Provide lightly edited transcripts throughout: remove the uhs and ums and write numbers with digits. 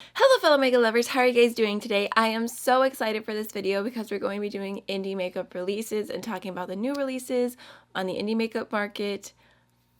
Hello fellow makeup lovers, how are you guys doing today? I am so excited for this video because we're going to be doing indie makeup releases and talking about the new releases on the indie makeup market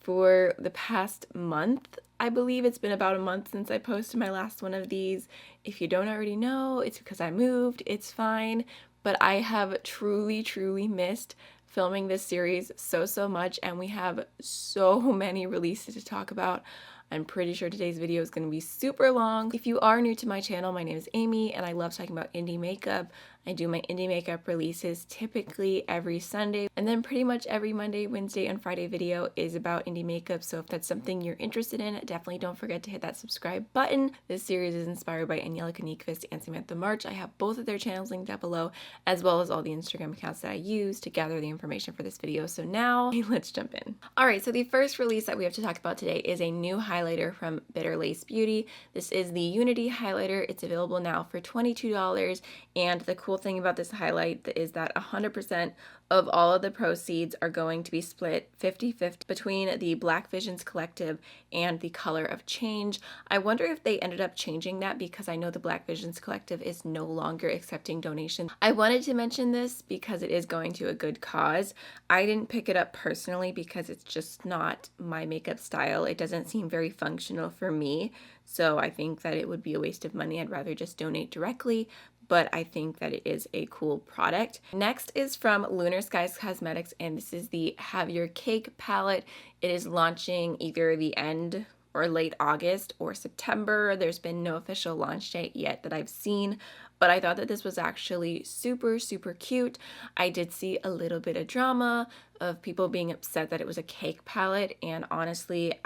for the past month. I believe it's been about a month since I posted my last one of these. If you don't already know, it's because I moved, it's fine, but I have truly missed filming this series so much, and we have so many releases to talk about. I'm pretty sure today's video is going to be super long. If you are new to my channel, my name is Amy and I love talking about indie makeup. I do my indie makeup releases typically every Sunday, and then pretty much every Monday, Wednesday, and Friday video is about indie makeup. So if that's something you're interested in, definitely don't forget to hit that subscribe button. This series is inspired by Angelica Nyquist and Samantha March. I have both of their channels linked down below, as well as all the Instagram accounts that I use to gather the information for this video. So now let's jump in. Alright, so the first release that we have to talk about today is a new highlighter from Bitter Lace Beauty. This is the Unity highlighter. It's available now for $22, and the cool thing about this highlight is that 100% of all of the proceeds are going to be split 50-50 between the Black Visions Collective and the Color of Change. I wonder if they ended up changing that because I know the Black Visions Collective is no longer accepting donations. I wanted to mention this because it is going to a good cause. I didn't pick it up personally because it's just not my makeup style. It doesn't seem very functional for me, so I think that it would be a waste of money. I'd rather just donate directly, but I think that it is a cool product. Next is from Lunar Cosmetics, and this is the Have Your Cake palette. It is launching either the end or late August or September. There's been no official launch date yet that I've seen, but I thought that this was actually super cute. I did see a little bit of drama of people being upset that it was a cake palette, and honestly,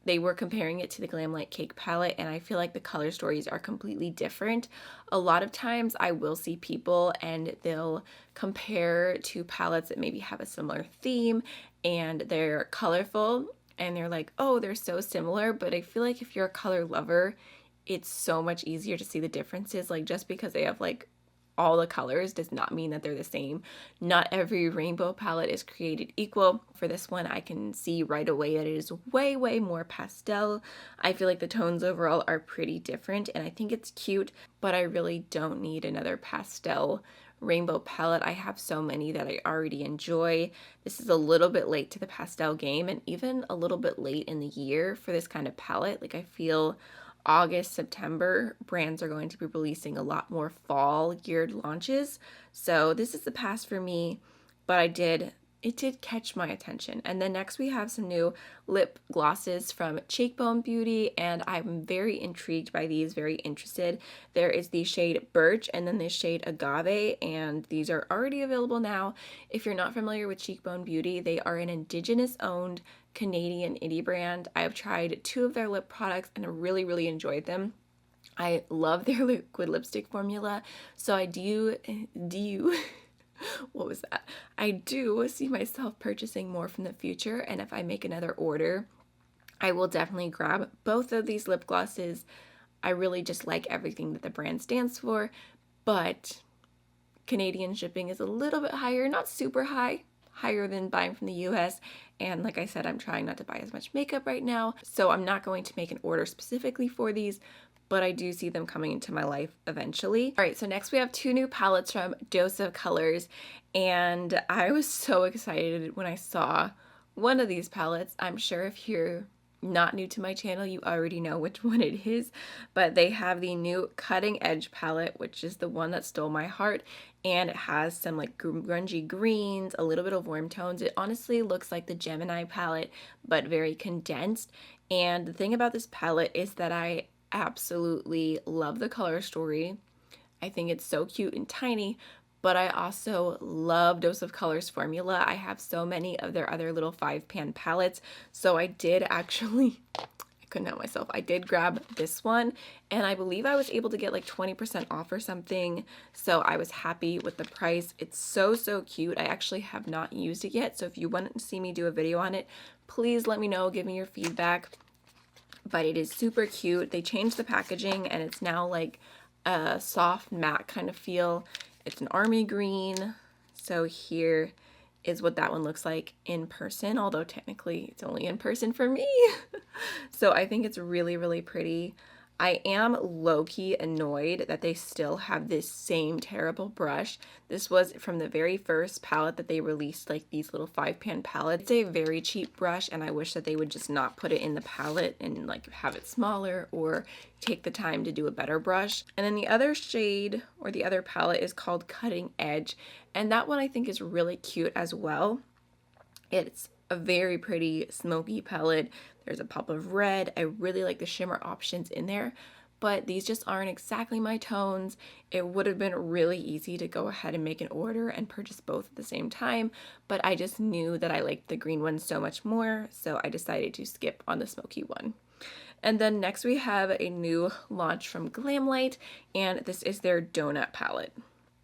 they were comparing it to the Glamlight Cake palette, and I feel like the color stories are completely different. A lot of times I will see people and they'll compare two palettes that maybe have a similar theme and they're colorful and they're like, oh, they're so similar, but I feel like if you're a color lover, it's so much easier to see the differences. Like, just because they have like all the colors does not mean that they're the same. Not every rainbow palette is created equal. For this one, I can see right away that it is way more pastel. I feel like the tones overall are pretty different, and I think it's cute, but I really don't need another pastel rainbow palette. I have so many that I already enjoy. This is a little bit late to the pastel game, and even a little bit late in the year for this kind of palette. Like, I feel August, September, brands are going to be releasing a lot more fall geared launches. So this is the pass for me, but it did catch my attention. And then next we have some new lip glosses from Cheekbone Beauty, and I'm very intrigued by these, very interested. There is the shade Birch and then the shade Agave, and these are already available now. If you're not familiar with Cheekbone Beauty, they are an Indigenous owned Canadian indie brand. I have tried 2 of their lip products and I really enjoyed them. I love their liquid lipstick formula, so I do what was that? I do see myself purchasing more from the future, and if I make another order, I will definitely grab both of these lip glosses. I really just like everything that the brand stands for, but Canadian shipping is a little bit higher, not super high, higher than buying from the US, and like I said, I'm trying not to buy as much makeup right now, so I'm not going to make an order specifically for these, but I do see them coming into my life eventually. Alright, so next we have 2 new palettes from Dose of Colors, and I was so excited when I saw one of these palettes. I'm sure if you're not new to my channel, you already know which one it is, but they have the new Cutting Edge palette, which is the one that stole my heart, and it has some like grungy greens, a little bit of warm tones. It honestly looks like the Gemini palette, but very condensed. And the thing about this palette is that I absolutely love the color story. I think it's so cute and tiny, but I also love Dose of Colors formula. I have so many of their other little 5-pan palettes, so I did actually, I couldn't help myself, I did grab this one, and I believe I was able to get like 20% off or something, so I was happy with the price. It's so cute. I actually have not used it yet, so if you want to see me do a video on it, please let me know, give me your feedback. But it is super cute. They changed the packaging and it's now like a soft matte kind of feel. It's an army green. So here is what that one looks like in person, although technically it's only in person for me. So I think it's really pretty. I am low-key annoyed that they still have this same terrible brush. This was from the very first palette that they released, like these little 5-pan palettes. It's a very cheap brush, and I wish that they would just not put it in the palette and like have it smaller or take the time to do a better brush. And then the other shade or the other palette is called Cutting Edge, and that one I think is really cute as well. It's a very pretty smoky palette. There's a pop of red. I really like the shimmer options in there, but these just aren't exactly my tones. It would have been really easy to go ahead and make an order and purchase both at the same time, but I just knew that I liked the green one so much more, so I decided to skip on the smoky one. And then next we have a new launch from Glamlight, and this is their Donut palette.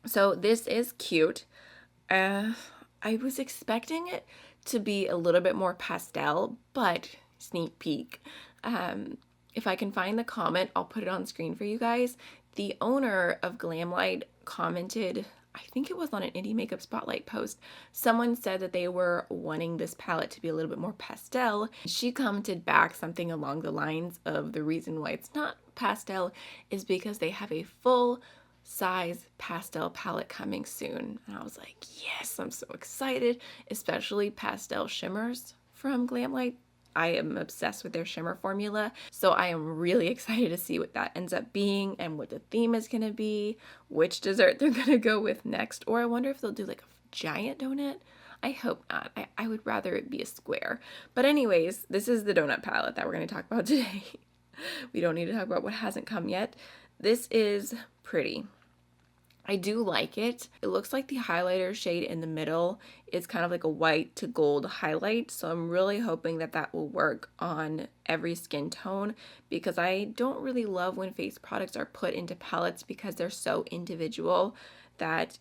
So this is cute. I was expecting it to be a little bit more pastel, but sneak peek. If I can find the comment, I'll put it on screen for you guys. The owner of Glamlight commented, I think it was on an Indie Makeup Spotlight post, someone said that they were wanting this palette to be a little bit more pastel. She commented back something along the lines of the reason why it's not pastel is because they have a full size pastel palette coming soon. And I was like, yes, I'm so excited, especially pastel shimmers from Glamlight. I am obsessed with their shimmer formula, so I am really excited to see what that ends up being and what the theme is going to be, which dessert they're going to go with next, or I wonder if they'll do like a giant donut. I hope not. I would rather it be a square. But anyways, this is the donut palette that we're going to talk about today. We don't need to talk about what hasn't come yet. This is pretty. I do like it. It looks like the highlighter shade in the middle is kind of like a white to gold highlight, so I'm really hoping that that will work on every skin tone, because I don't really love when face products are put into palettes because they're so individual that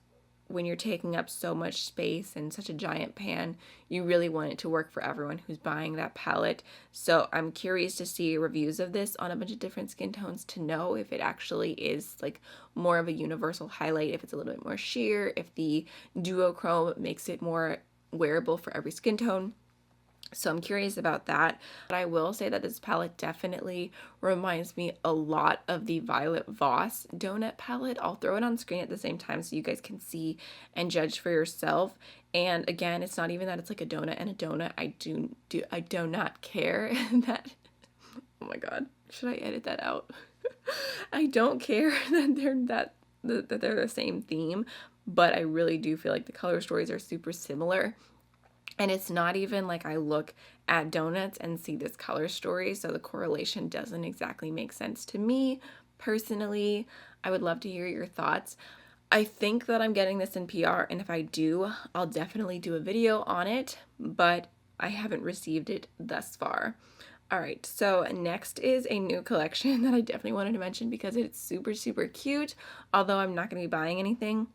when you're taking up so much space in such a giant pan, you really want it to work for everyone who's buying that palette. So I'm curious to see reviews of this on a bunch of different skin tones to know if it actually is like more of a universal highlight, if it's a little bit more sheer, if the duochrome makes it more wearable for every skin tone. So I'm curious about that. But I will say that this palette definitely reminds me a lot of the Violet Voss donut palette. I'll throw it on screen at the same time so you guys can see and judge for yourself. And again, it's not even that it's like a donut and a donut. I do not care that, oh my god, should I edit that out? I don't care that they're the same theme, but I really do feel like the color stories are super similar. And it's not even like I look at donuts and see this color story, so the correlation doesn't exactly make sense to me personally. I would love to hear your thoughts. I think that I'm getting this in PR, and if I do, I'll definitely do a video on it, but I haven't received it thus far. Alright, so next is a new collection that I definitely wanted to mention because it's super, super cute, although I'm not going to be buying anything.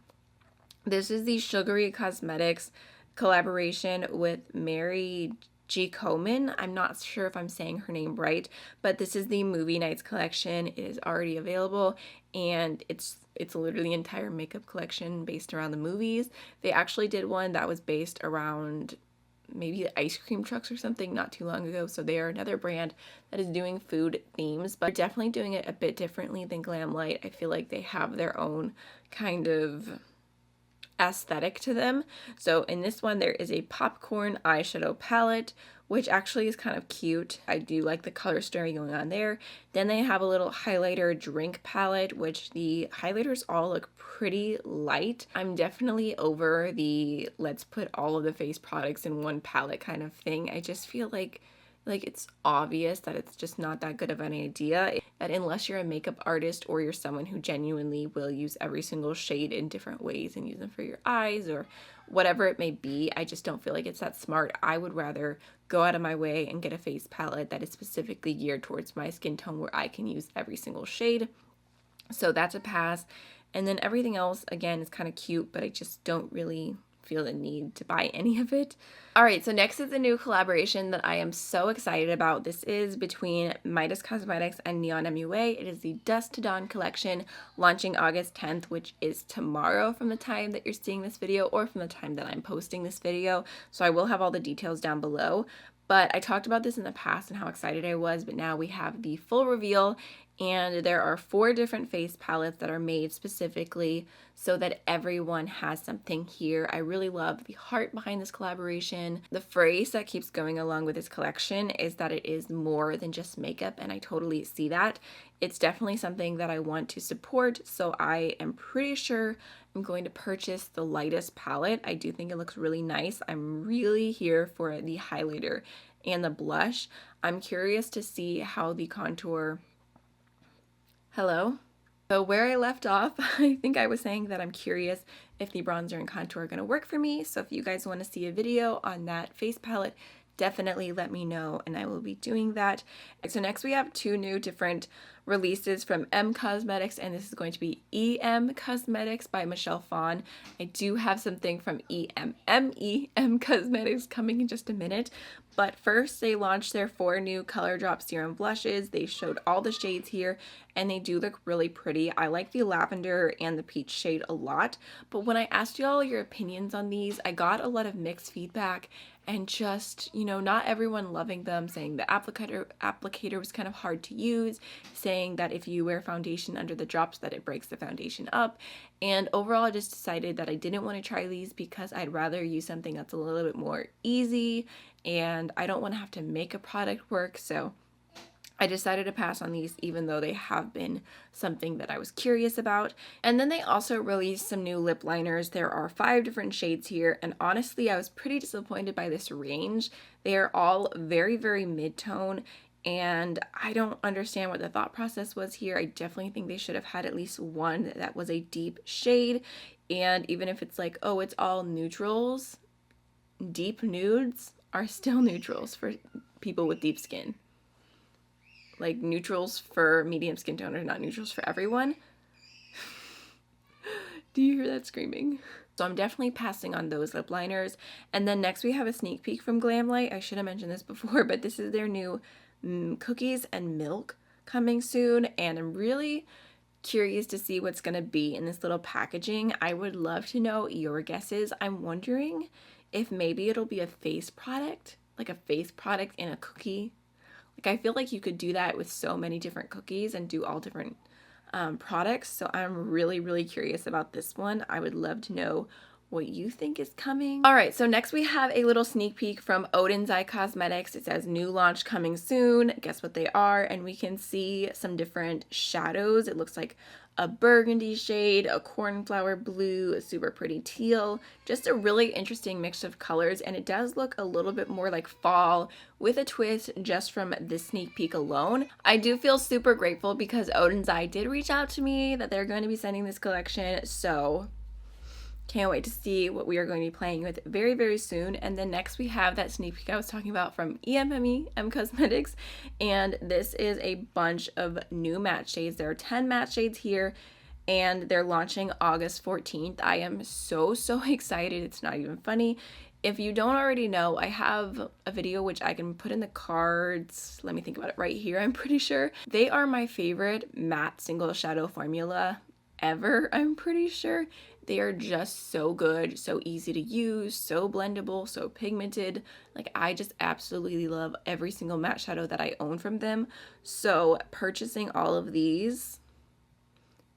This is the Sugary Cosmetics collaboration with Mary G. Coleman. I'm not sure if I'm saying her name right, but this is the Movie Nights collection. It is already available, and it's literally an entire makeup collection based around the movies. They actually did one that was based around maybe the ice cream trucks or something not too long ago, so they are another brand that is doing food themes, but they're definitely doing it a bit differently than Glamlight. I feel like they have their own kind of aesthetic to them. So in this one there is a popcorn eyeshadow palette, which actually is kind of cute. I do like the color story going on there. Then they have a little highlighter drink palette, which the highlighters all look pretty light. I'm definitely over the let's put all of the face products in one palette kind of thing. I just feel like it's obvious that it's just not that good of an idea, that unless you're a makeup artist or you're someone who genuinely will use every single shade in different ways and use them for your eyes or whatever it may be, I just don't feel like it's that smart. I would rather go out of my way and get a face palette that is specifically geared towards my skin tone where I can use every single shade. So that's a pass. And then everything else, again, is kind of cute, but I just don't really feel the need to buy any of it. Alright, so next is a new collaboration that I am so excited about. This is between Nomad Cosmetics and Neon MUA. It is the Dusk to Dawn collection, launching August 10th, which is tomorrow from the time that you're seeing this video or from the time that I'm posting this video. So I will have all the details down below. But I talked about this in the past and how excited I was, but now we have the full reveal, And there are 4 different face palettes that are made specifically so that everyone has something here. I really love the heart behind this collaboration. The phrase that keeps going along with this collection is that it is more than just makeup, and I totally see that. It's definitely something that I want to support, so I am pretty sure I'm going to purchase the lightest palette. I do think it looks really nice. I'm really here for the highlighter and the blush. I'm curious to see how the contour... Hello? So where I left off, I think I was saying that I'm curious if the bronzer and contour are going to work for me. So if you guys want to see a video on that face palette, definitely let me know and I will be doing that. So next we have 2 new different releases from Cosmetics, and this is going to be Cosmetics by Michelle Fawn. I do have something from Cosmetics coming in just a minute, but first they launched their 4 new Color Drop Serum blushes. They showed all the shades here and they do look really pretty. I like the lavender and the peach shade a lot, but when I asked y'all your opinions on these, I got a lot of mixed feedback and just, you know, not everyone loving them, saying the applicator was kind of hard to use, saying that if you wear foundation under the drops that it breaks the foundation up. And overall I just decided that I didn't want to try these because I'd rather use something that's a little bit more easy and I don't want to have to make a product work. So I decided to pass on these even though they have been something that I was curious about. And then they also released some new lip liners. There are 5 different shades here, and honestly I was pretty disappointed by this range. They are all very, very mid-tone, and I don't understand what the thought process was here. I definitely think they should have had at least one that was a deep shade, and even if it's like, oh, it's all neutrals, deep nudes are still neutrals for people with deep skin. Like neutrals for medium skin tone are not neutrals for everyone. Do you hear that screaming? So I'm definitely passing on those lip liners. And then next we have a sneak peek from Glamlight. I should have mentioned this before, but this is their new cookies and milk coming soon. And I'm really curious to see what's going to be in this little packaging. I would love to know your guesses. I'm wondering if maybe it'll be a face product, like a face product in a cookie. Like I feel like you could do that with so many different cookies and do all different products. So I'm really, really curious about this one. I would love to know what you think is coming. All right, so next we have a little sneak peek from Odin's Cosmetics. It says new launch coming soon. Guess what they are? And we can see some different shadows. It looks like a burgundy shade, a cornflower blue, a super pretty teal, just a really interesting mix of colors, and it does look a little bit more like fall with a twist just from this sneak peek alone. I do feel super grateful because Odin's Eye did reach out to me that they're going to be sending this collection, so can't wait to see what we are going to be playing with very, very soon. And then next we have that sneak peek I was talking about from Cosmetics. And this is a bunch of new matte shades. There are 10 matte shades here and they're launching August 14th. I am so excited. It's not even funny. If you don't already know, I have a video which I can put in the cards. Let me think about it right here. I'm pretty sure. They are my favorite matte single shadow formula ever, I'm pretty sure. They are just so good, so easy to use, so blendable, so pigmented. Like I just absolutely love every single matte shadow that I own from them. So purchasing all of these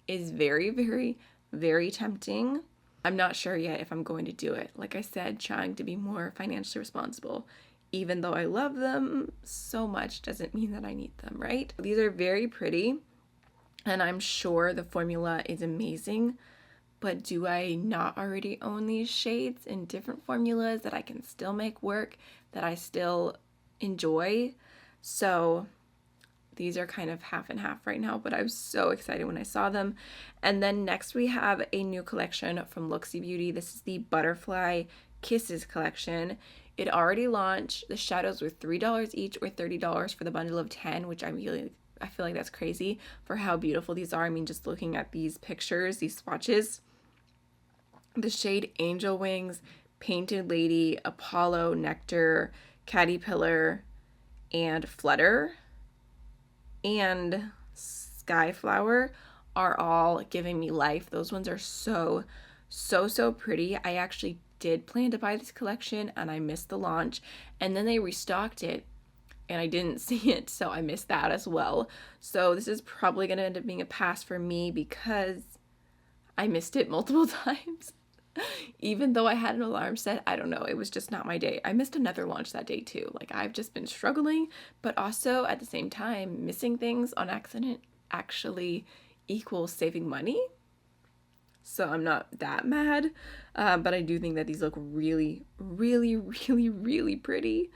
is very, very tempting. I'm not sure yet if I'm going to do it. Like I said, trying to be more financially responsible. Even though I love them so much doesn't mean that I need them, right? These are very pretty and I'm sure the formula is amazing. But do I not already own these shades in different formulas that I can still make work, that I still enjoy? So these are kind of half and half right now, but I was so excited when I saw them. And then next we have a new collection from Luxy Beauty. This is the Butterfly Kisses collection. It already launched. The shadows were $3 each or $30 for the bundle of 10, which I feel like that's crazy for how beautiful these are. I mean, just looking at these pictures, these swatches. The shade Angel Wings, Painted Lady, Apollo, Nectar, Caterpillar, and Flutter, and Skyflower are all giving me life. Those ones are so pretty. I actually did plan to buy this collection and I missed the launch, and then they restocked it and I didn't see it, so I missed that as well. So this is probably going to end up being a pass for me because I missed it multiple times. Even though I had an alarm set, I don't know, it was just not my day. I missed another launch that day too. Like, I've just been struggling, but also at the same time, missing things on accident actually equals saving money. So I'm not that mad, but I do think that these look really, really, really, really pretty.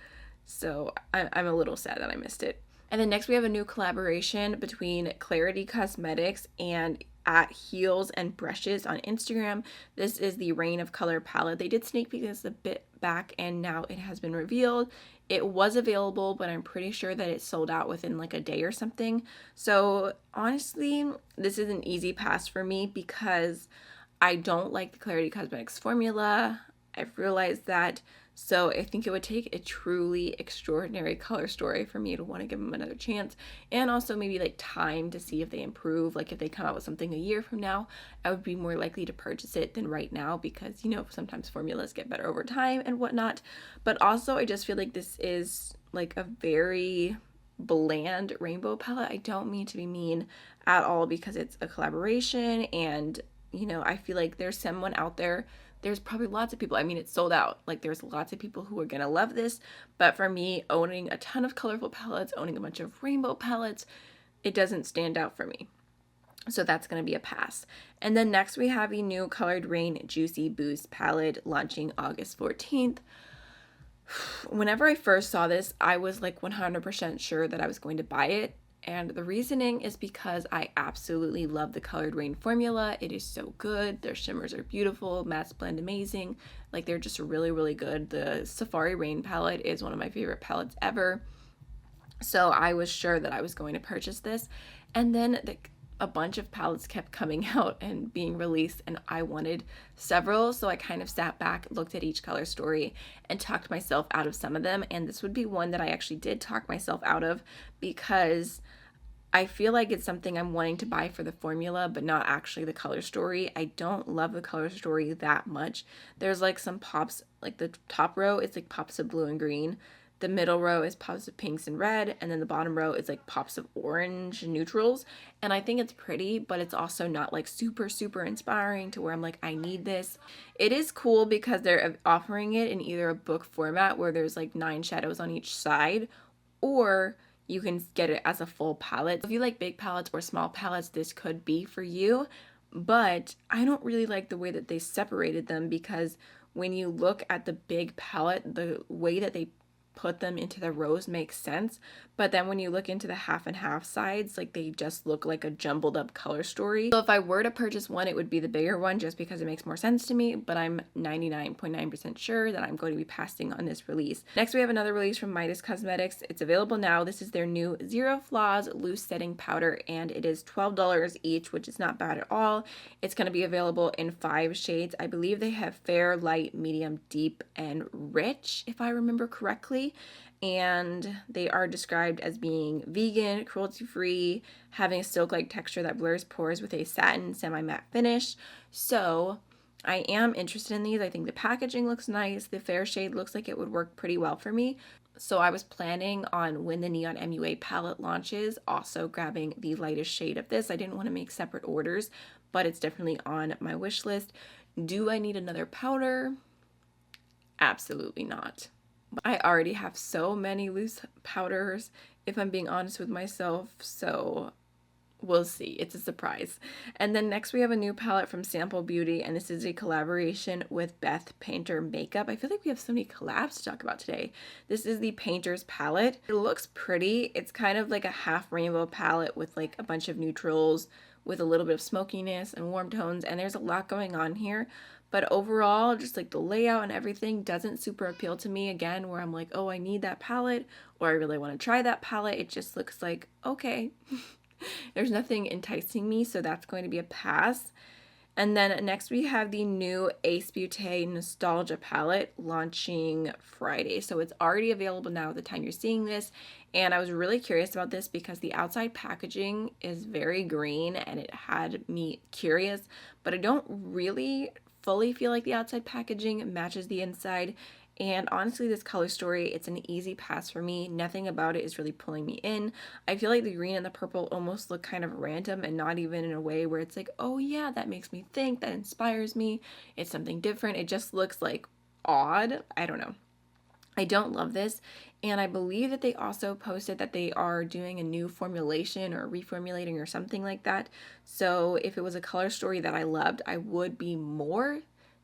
So I'm a little sad that I missed it. And then next we have a new collaboration between Clarity Cosmetics and at Heels and Brushes on Instagram. This is the Reign of Color palette. They did sneak peek this a bit back, and now it has been revealed. It was available, but I'm pretty sure that it sold out within like a day or something. So honestly, this is an easy pass for me because I don't like the Clarity Cosmetics formula. I've realized that. So I think it would take a truly extraordinary color story for me to want to give them another chance, and also maybe like time to see if they improve. Like if they come out with something a year from now, I would be more likely to purchase it than right now because, you know, sometimes formulas get better over time and whatnot. But also I just feel like this is like a very bland rainbow palette. I don't mean to be mean at all because it's a collaboration, and you know, I feel like there's someone out there. There's probably lots of people. I mean, it's sold out. Like, there's lots of people who are gonna love this. But for me, owning a ton of colorful palettes, owning a bunch of rainbow palettes, it doesn't stand out for me. So that's gonna be a pass. And then next we have a new Colored Rain Juicy Boost palette launching August 14th. Whenever I first saw this, I was like 100% sure that I was going to buy it. And the reasoning is because I absolutely love the Colored Rain formula. It is so good. Their shimmers are beautiful, mattes blend amazing. Like, they're just really, really good. The Safari Rain palette is one of my favorite palettes ever. So I was sure that I was going to purchase this. And then a bunch of palettes kept coming out and being released, and I wanted several, so I kind of sat back, looked at each color story, and talked myself out of some of them. And this would be one that I actually did talk myself out of because I feel like it's something I'm wanting to buy for the formula, but not actually the color story. I don't love the color story that much. There's like some pops, like the top row is like pops of blue and green. The middle row is pops of pinks and red, and then the bottom row is like pops of orange and neutrals. And I think it's pretty, but it's also not like super, super inspiring to where I'm like, I need this. It is cool because they're offering it in either a book format where there's like 9 shadows on each side, or you can get it as a full palette. If you like big palettes or small palettes, this could be for you. But I don't really like the way that they separated them, because when you look at the big palette, the way that they put them into the rows makes sense, but then when you look into the half and half sides, like, they just look like a jumbled up color story. So if I were to purchase one, it would be the bigger one just because it makes more sense to me, but I'm 99.9% sure that I'm going to be passing on this release. Next, we have another release from Nomad Cosmetics. It's available now. This is their new Zero Flaws Loose Setting Powder, and it is $12 each, which is not bad at all. It's going to be available in 5 shades. I believe they have fair, light, medium, deep, and rich, if I remember correctly. And they are described as being vegan, cruelty-free, having a silk-like texture that blurs pores with a satin semi-matte finish. So I am interested in these. I think the packaging looks nice. The fair shade looks like it would work pretty well for me. So I was planning on, when the Neon MUA palette launches, also grabbing the lightest shade of this. I didn't want to make separate orders, but it's definitely on my wish list. Do I need another powder? Absolutely not. I already have so many loose powders, if I'm being honest with myself, so we'll see. It's a surprise. And then next we have a new palette from Sample Beauty, and this is a collaboration with Beth Painter Makeup. I feel like we have so many collabs to talk about today. This is the Painter's palette. It looks pretty. It's kind of like a half rainbow palette with like a bunch of neutrals with a little bit of smokiness and warm tones, and there's a lot going on here. But overall, just like the layout and everything doesn't super appeal to me, again, where I'm like, oh, I need that palette, or I really want to try that palette. It just looks like, okay. There's nothing enticing me, so that's going to be a pass. And then next we have the new Ace Beauté Nostalgia palette launching Friday. So it's already available now at the time you're seeing this. And I was really curious about this because the outside packaging is very green and it had me curious, but I don't really fully feel like the outside packaging matches the inside. And honestly, this color story, it's an easy pass for me. Nothing about it is really pulling me in. I feel like the green and the purple almost look kind of random and not even in a way where it's like, oh yeah, that makes me think, that inspires me. It's something different. It just looks like odd. I don't know. I don't love this, and I believe that they also posted that they are doing a new formulation or reformulating or something like that. So if it was a color story that I loved, I would be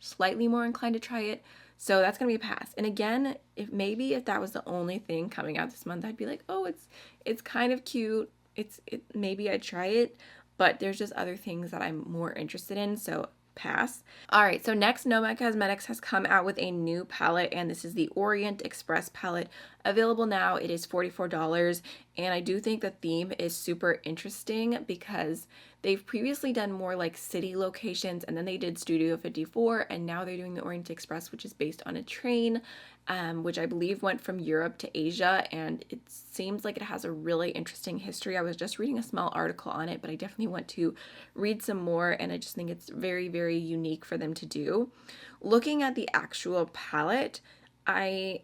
slightly more inclined to try it. So that's gonna be a pass. And again, if that was the only thing coming out this month, I'd be like, oh, it's kind of cute. Maybe I'd try it, but there's just other things that I'm more interested in. So pass. All right, so next, Nomad Cosmetics has come out with a new palette, and this is the Orient Express palette. Available now. It is $44, and I do think the theme is super interesting because they've previously done more like city locations, and then they did Studio 54, and now they're doing the Orient Express, which is based on a train, which I believe went from Europe to Asia, and it seems like it has a really interesting history. I was just reading a small article on it, but I definitely want to read some more, and I just think it's very, very unique for them to do. Looking at the actual palette, I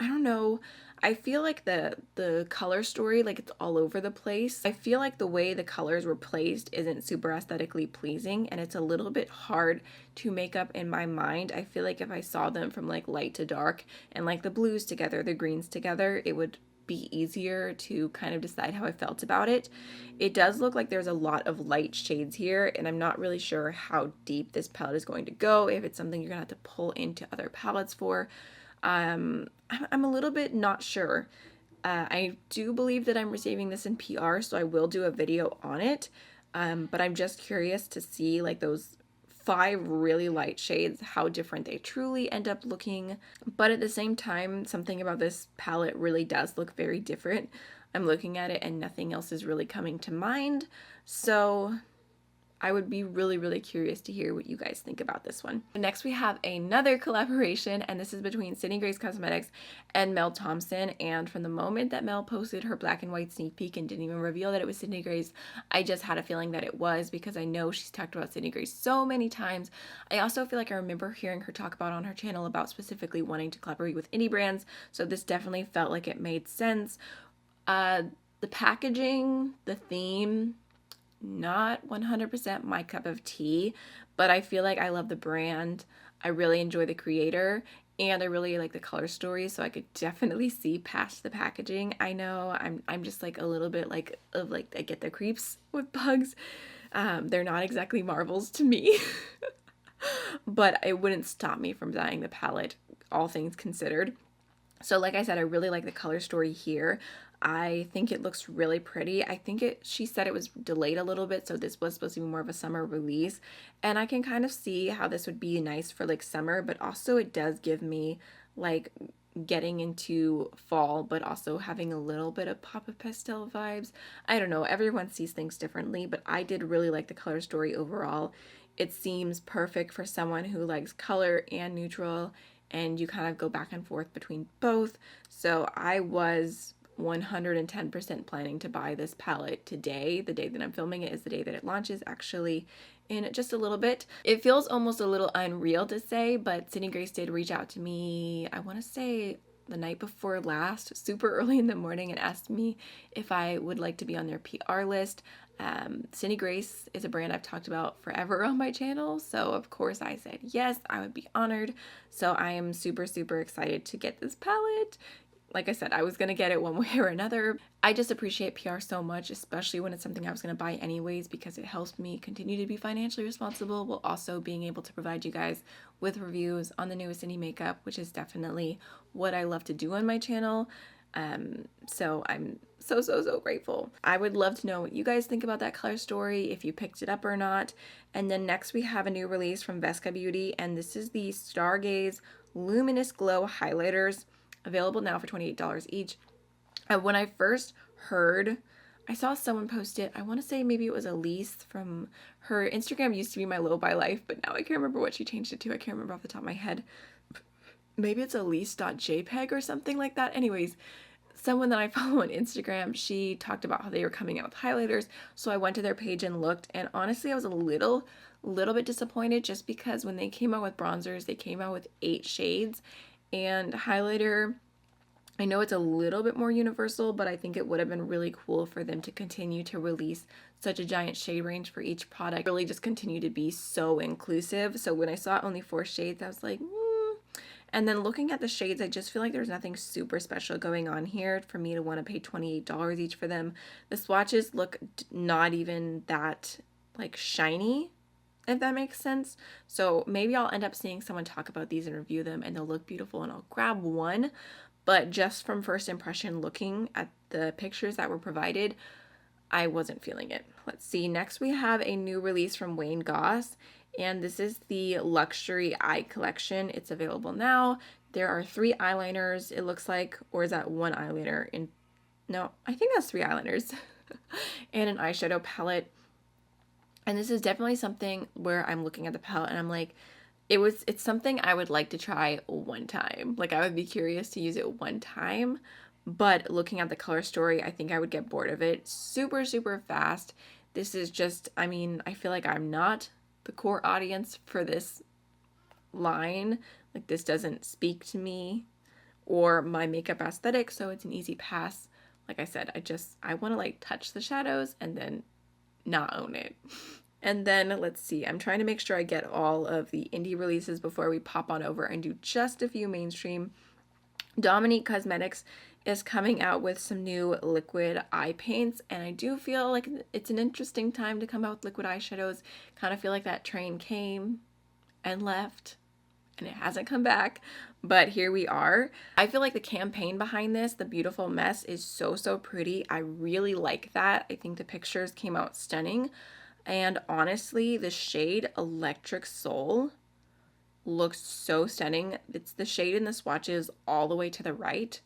don't know, I feel like the color story, like it's all over the place. I feel like the way the colors were placed isn't super aesthetically pleasing, and it's a little bit hard to make up in my mind. I feel like if I saw them from like light to dark and like the blues together, the greens together, it would be easier to kind of decide how I felt about it. It does look like there's a lot of light shades here, and I'm not really sure how deep this palette is going to go, if it's something you're gonna have to pull into other palettes for. I'm a little bit not sure. I do believe that I'm receiving this in PR, so I will do a video on it. But I'm just curious to see like those 5 really light shades, how different they truly end up looking. But at the same time, something about this palette really does look very different. I'm looking at it and nothing else is really coming to mind. So I would be really, really curious to hear what you guys think about this one. Next, we have another collaboration, and this is between Sydney Grace Cosmetics and Mel Thompson. And from the moment that Mel posted her black and white sneak peek and didn't even reveal that it was Sydney Grace, I just had a feeling that it was, because I know she's talked about Sydney Grace so many times. I also feel like I remember hearing her talk about on her channel about specifically wanting to collaborate with indie brands, so this definitely felt like it made sense. The packaging, the theme, not 100% my cup of tea, but I feel like I love the brand. I really enjoy the creator, and I really like the color story, so I could definitely see past the packaging. I know I'm just like a little bit like I get the creeps with bugs. They're not exactly marvels to me, but it wouldn't stop me from buying the palette, all things considered. So like I said, I really like the color story here. I think it looks really pretty. I think she said it was delayed a little bit, so this was supposed to be more of a summer release. And I can kind of see how this would be nice for like summer, but also it does give me like getting into fall, but also having a little bit of pop of pastel vibes. I don't know, everyone sees things differently, but I did really like the color story overall. It seems perfect for someone who likes color and neutral, and you kind of go back and forth between both. So I was 110% planning to buy this palette today. The day that I'm filming it is the day that it launches, actually, in just a little bit. It feels almost a little unreal to say, but Sydney Grace did reach out to me, I want to say the night before last, super early in the morning, and asked me if I would like to be on their PR list. Sydney Grace is a brand I've talked about forever on my channel, so of course I said yes, I would be honored. So I am super, super excited to get this palette. Like I said, I was going to get it one way or another. I just appreciate PR so much, especially when it's something I was going to buy anyways, because it helps me continue to be financially responsible while also being able to provide you guys with reviews on the newest indie makeup, which is definitely what I love to do on my channel. So I'm so, so, so grateful. I would love to know what you guys think about that color story, if you picked it up or not. And then next we have a new release from Vesca Beauty, and this is the Stargaze Luminous Glow Highlighters. Available now for $28 each. When I first heard, I saw someone post it. I want to say maybe it was Elise from her Instagram. Used to be My Low by Life, but now I can't remember what she changed it to. I can't remember off the top of my head. Maybe it's elise.jpg or something like that. Anyways, someone that I follow on Instagram, she talked about how they were coming out with highlighters. So I went to their page and looked, and honestly, I was a little bit disappointed just because when they came out with bronzers, they came out with 8 shades, and highlighter, I know it's a little bit more universal, but I think it would have been really cool for them to continue to release such a giant shade range for each product. Really just continue to be so inclusive. So when I saw only 4 shades, I was like, And then looking at the shades, I just feel like there's nothing super special going on here for me to want to pay $28 each for them. The swatches look not even that like shiny, if that makes sense. So maybe I'll end up seeing someone talk about these and review them and they'll look beautiful and I'll grab one. But just from first impression, looking at the pictures that were provided, I wasn't feeling it. Let's see. Next, we have a new release from Wayne Goss, and this is the Luxury Eye Collection. It's available now. There are 3 eyeliners, it looks like, or is that 1 eyeliner? No, I think that's 3 eyeliners, and an eyeshadow palette. And this is definitely something where I'm looking at the palette and I'm like, it's something I would like to try one time. Like, I would be curious to use it one time, but looking at the color story, I think I would get bored of it super, super fast. This is just, I mean, I feel like I'm not the core audience for this line. Like, this doesn't speak to me or my makeup aesthetic, so it's an easy pass. Like I said, I want to like touch the shadows and then not own it. And then let's see, I'm trying to make sure I get all of the indie releases before we pop on over and do just a few mainstream. Dominique Cosmetics is coming out with some new liquid eye paints, and I do feel like it's an interesting time to come out with liquid eyeshadows. Kind of feel like that train came and left and it hasn't come back, but here we are. I feel like the campaign behind this, The Beautiful Mess, is so pretty. I really like that. I think the pictures came out stunning. And honestly, the shade Electric Soul looks so stunning. It's the shade in the swatches all the way to the right.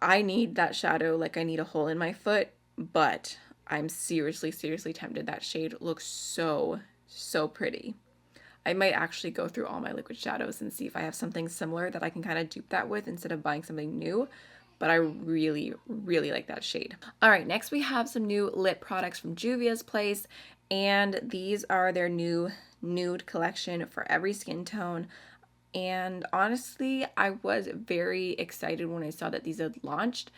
I need that shadow like I need a hole in my foot, but I'm seriously tempted. That shade looks so pretty. I might actually go through all my liquid shadows and see if I have something similar that I can kind of dupe that with instead of buying something new. But I really like that shade. All right, next we have some new lip products from Juvia's Place, and these are their new nude collection for every skin tone. And honestly, I was very excited when I saw that these had launched,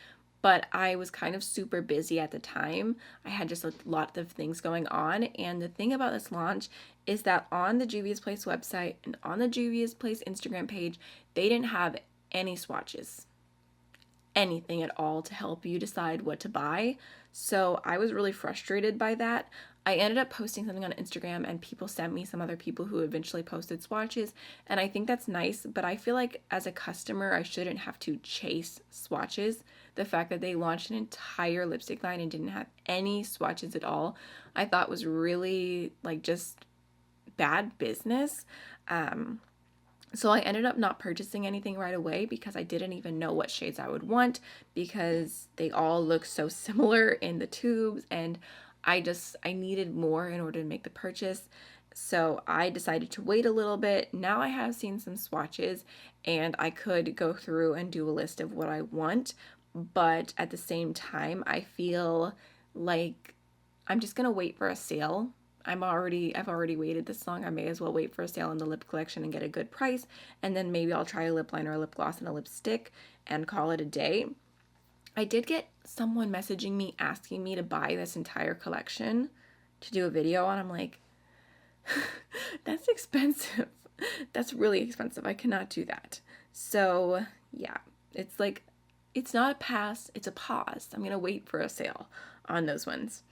but I was kind of super busy at the time. I had just a lot of things going on, and the thing about this launch is that on the Juvia's Place website and on the Juvia's Place Instagram page, they didn't have any swatches, anything at all to help you decide what to buy. So I was really frustrated by that. I ended up posting something on Instagram and people sent me some other people who eventually posted swatches, and I think that's nice, but I feel like as a customer I shouldn't have to chase swatches. The fact that they launched an entire lipstick line and didn't have any swatches at all, I thought was really like just bad business. So I ended up not purchasing anything right away because I didn't even know what shades I would want, because they all look so similar in the tubes, and I needed more in order to make the purchase. So I decided to wait a little bit. Now I have seen some swatches and I could go through and do a list of what I want, but at the same time I feel like I'm just gonna wait for a sale. I've already waited this long. I may as well wait for a sale on the lip collection and get a good price, and then maybe I'll try a lip liner, a lip gloss, and a lipstick and call it a day. I did get someone messaging me asking me to buy this entire collection to do a video on. I'm like, that's expensive. That's really expensive. I cannot do that. So yeah, it's like, it's not a pass, it's a pause. I'm gonna wait for a sale on those ones.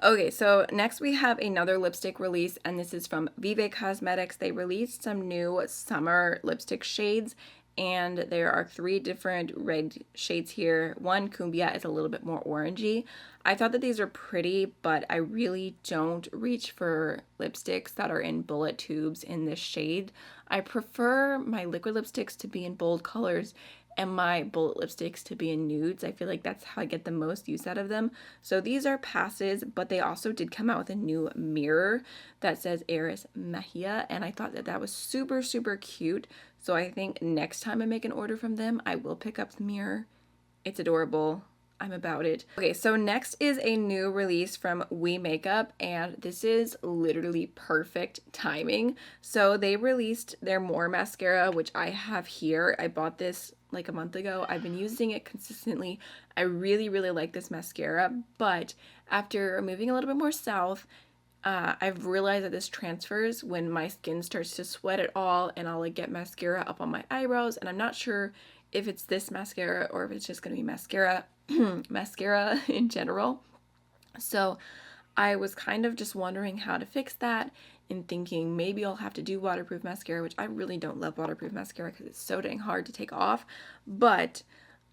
Okay, so next we have another lipstick release, and this is from Vive Cosmetics. They released some new summer lipstick shades, and there are 3 different red shades here. One, Cumbia, is a little bit more orangey. I thought that these are pretty, but I really don't reach for lipsticks that are in bullet tubes in this shade. I prefer my liquid lipsticks to be in bold colors and my bullet lipsticks to be in nudes. I feel like that's how I get the most use out of them. So these are passes, but they also did come out with a new mirror that says Eris Mahia, and I thought that that was super cute. So I think next time I make an order from them, I will pick up the mirror It's adorable. I'm about it. Okay, so next is a new release from We Makeup, and this is literally perfect timing. So they released their More mascara, which I have here. I bought this like a month ago. I've been using it consistently. I really, really like this mascara, but after moving a little bit more south, I've realized that this transfers when my skin starts to sweat at all, and I'll like get mascara up on my eyebrows, and I'm not sure if it's this mascara or if it's just gonna be mascara mascara in general. So I was kind of just wondering how to fix that and thinking maybe I'll have to do waterproof mascara, which I really don't love waterproof mascara because it's so dang hard to take off, but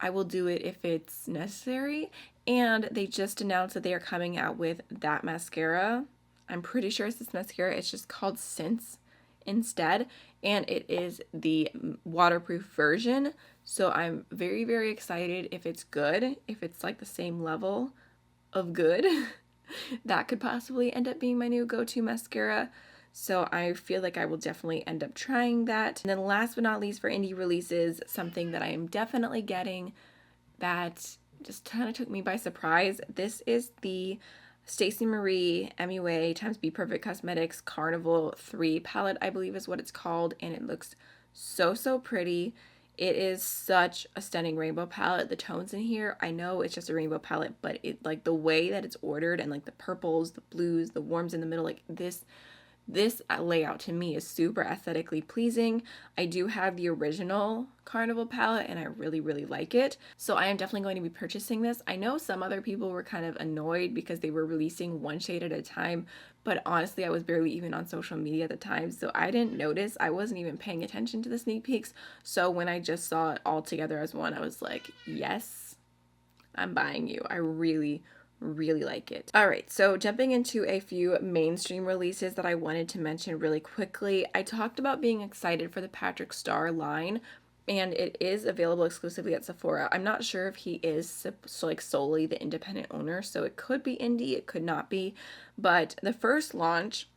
I will do it if it's necessary. And they just announced that they are coming out with that mascara. I'm pretty sure it's this mascara. It's just called Sense instead, and it is the waterproof version. So I'm very, very excited if it's good, if it's like the same level of good. That could possibly end up being my new go-to mascara. So I feel like I will definitely end up trying that. And then last but not least for indie releases, something that I am definitely getting that just kind of took me by surprise. This is the Stacey Marie MUA times Be Perfect Cosmetics Carnival 3 palette, I believe is what it's called, and it looks so, so pretty. It is such a stunning rainbow palette. The tones in here, I know it's just a rainbow palette, but it like the way that it's ordered and like the purples, the blues, the warms in the middle, like this layout to me is super aesthetically pleasing. I do have the original Carnival palette and I really, really like it. So I am definitely going to be purchasing this. I know some other people were kind of annoyed because they were releasing one shade at a time, but honestly, I was barely even on social media at the time, so I didn't notice. I wasn't even paying attention to the sneak peeks. So when I just saw it all together as one, I was like, yes, I'm buying you. I really, really like it. All right, so jumping into a few mainstream releases that I wanted to mention really quickly. I talked about being excited for the Patrick Starr line, and it is available exclusively at Sephora. I'm not sure if he is like solely the independent owner, so it could be indie, it could not be. But the first launch,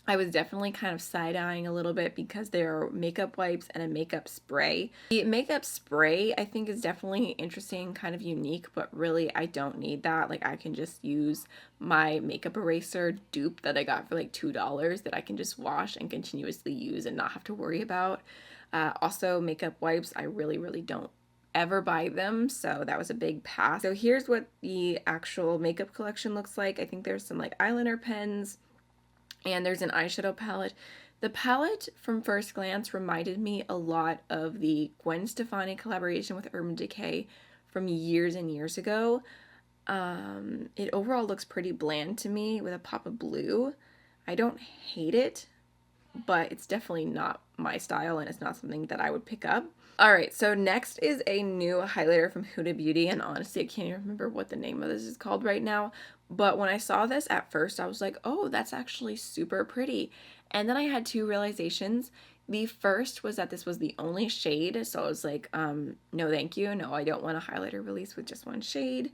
I was definitely kind of side-eyeing a little bit because there are makeup wipes and a makeup spray. The makeup spray I think is definitely interesting, kind of unique, but really I don't need that. Like I can just use my makeup eraser dupe that I got for like $2 that I can just wash and continuously use and not have to worry about. Also makeup wipes, I really, really don't ever buy them, so that was a big pass. So here's what the actual makeup collection looks like. I think there's some like eyeliner pens, and there's an eyeshadow palette. The palette from first glance reminded me a lot of the Gwen Stefani collaboration with Urban Decay from years and years ago. It overall looks pretty bland to me with a pop of blue. I don't hate it, but it's definitely not my style and it's not something that I would pick up. Alright, so next is a new highlighter from Huda Beauty, and honestly I can't even remember what the name of this is called right now, but when I saw this at first I was like, oh, that's actually super pretty. And then I had two realizations. The first was that this was the only shade, so I was like, no thank you, no, I don't want a highlighter release with just one shade.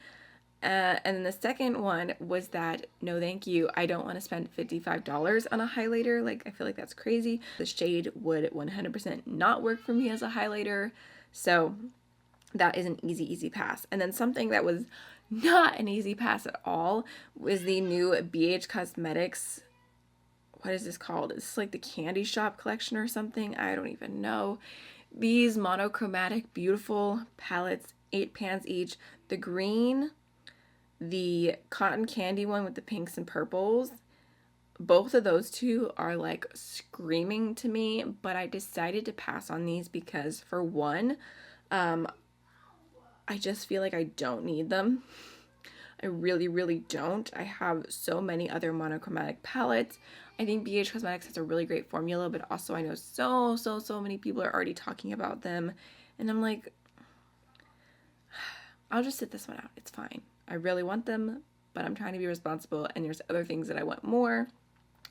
And then the second one was that, no thank you, I don't want to spend $55 on a highlighter. Like, I feel like that's crazy. The shade would 100% not work for me as a highlighter. So that is an easy, easy pass. And then something that was not an easy pass at all was the new BH Cosmetics. What is this called? It's like the Candy Shop collection or something. I don't even know. These monochromatic, beautiful palettes, 8 pans each. The green, the cotton candy one with the pinks and purples, both of those two are like screaming to me, but I decided to pass on these because for one, I just feel like I don't need them. I really, really don't. I have so many other monochromatic palettes. I think BH Cosmetics has a really great formula, but also I know so many people are already talking about them, and I'm like, I'll just sit this one out. It's fine. I really want them, but I'm trying to be responsible, and there's other things that I want more.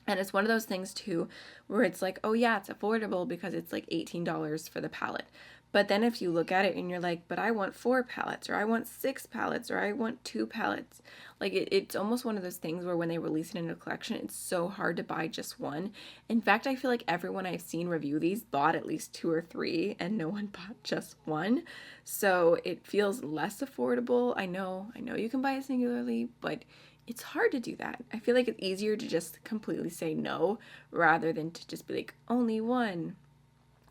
And it's one of those things too where it's like, oh yeah, it's affordable because it's like $18 for the palette. But then if you look at it and you're like, but I want 4 palettes, or I want 6 palettes, or I want 2 palettes. Like it's almost one of those things where when they release it in a collection, it's so hard to buy just one. In fact, I feel like everyone I've seen review these bought at least 2 or 3 and no one bought just one. So it feels less affordable. I know you can buy it singularly, but it's hard to do that. I feel like it's easier to just completely say no rather than to just be like, only one.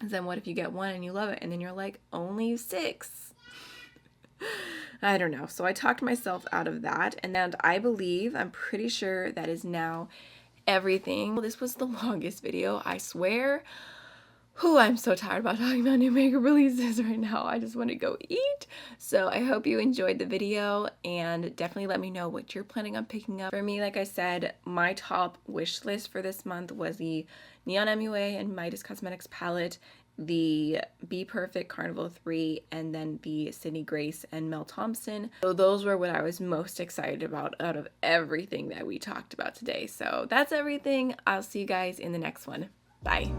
And then what if you get one and you love it and then you're like, only 6? I don't know. So I talked myself out of that, and I'm pretty sure that is now everything. This was the longest video, I swear. I'm so tired about talking about new makeup releases right now. I just want to go eat. So I hope you enjoyed the video, and definitely let me know what you're planning on picking up. For me, like I said, my top wish list for this month was the Neon MUA and Nomad Cosmetics palette, the Be Perfect Carnival 3, and then the Sydney Grace and Mel Thompson. So those were what I was most excited about out of everything that we talked about today. So that's everything. I'll see you guys in the next one. Bye.